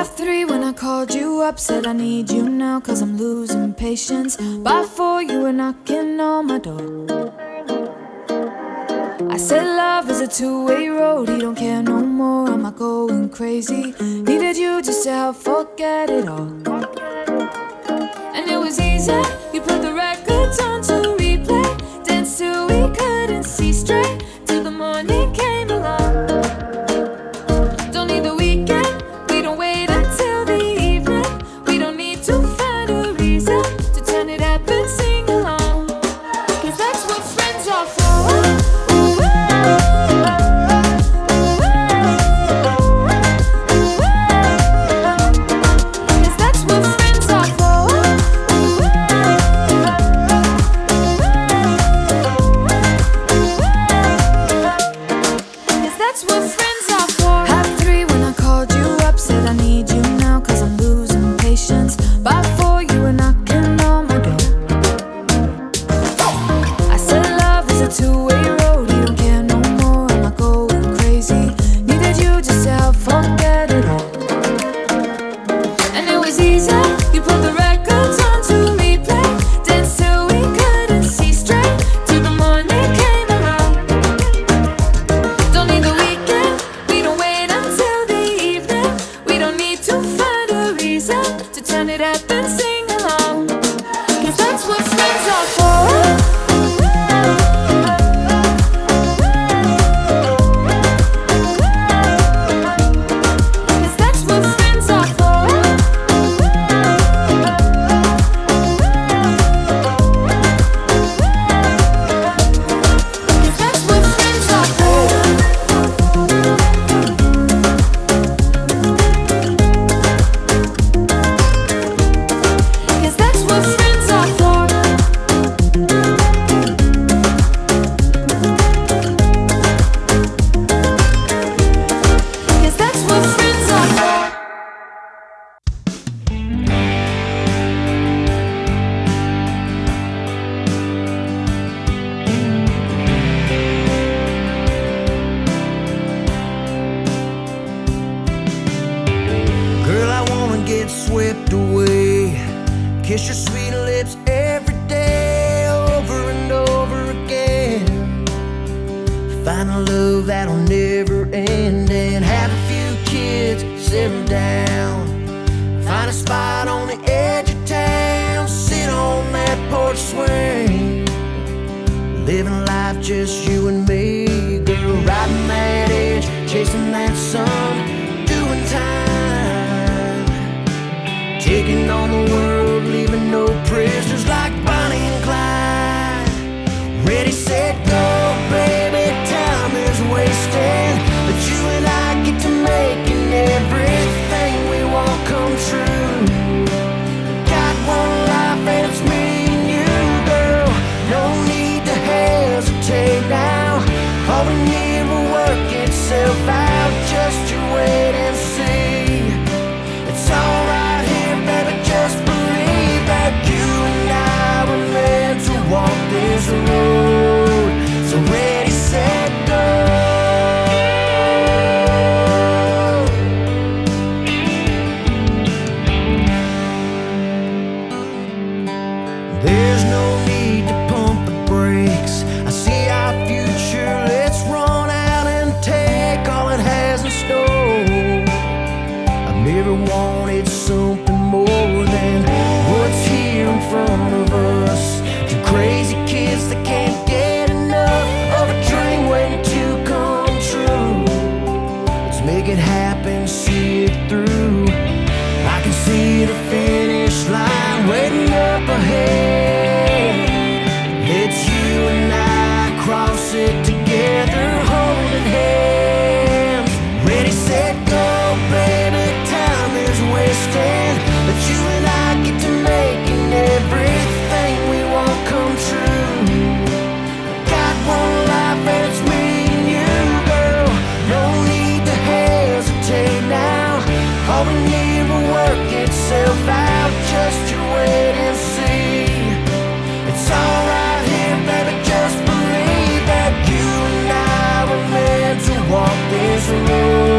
3 when I called you up, said I need you now, cause I'm losing patience. By 4 you were knocking on my door. I said love is a two-way road, he don't care no more, am I going crazy? Needed you just to help forget it all. And it was easy, you put the records on to replay, danced till we couldn't see straight, till the morning came along. Don't need the weekend, we don't wait until the evening, we don't need to find a reason to turn it up and sing along, cause that's what friends are for. Swept away, kiss your sweet lips every day, over and over again. Find a love that'll never end, and have a few kids, settle down. Find a spot on the edge of town, sit on that porch swing, living life just you and me. Girl, riding that edge, chasing that sun, doing time, taking on the world, leaving no prisoners, like Bonnie and Clyde. Ready, set, go, baby, time is wasting, but you and I get to making everything we want come true. Got one life and it's me and you, girl, no need to hesitate now. All we need will work itself out, just you wait and see. It's alright here, baby, just believe that you and I were meant to walk this road. So ready, set, go. There's no need to pump the brakes, I see our future, let's run out and take all it has in store. I've never wanted something more than what's here in front of us. Two crazy kids that can't get enough of a dream waiting to come true. Let's make it happen, see it through. I can see the finish line waiting up ahead. It's you and I cross it together, holding hands. Ready, set, go, baby, time is wasting, but you and I get to making everything we want come true. Got one life and it's me and you, girl, no need to hesitate now. All we need will work itself out, just you wait and see. It's alright here, baby, just believe that you and I were meant to walk this road.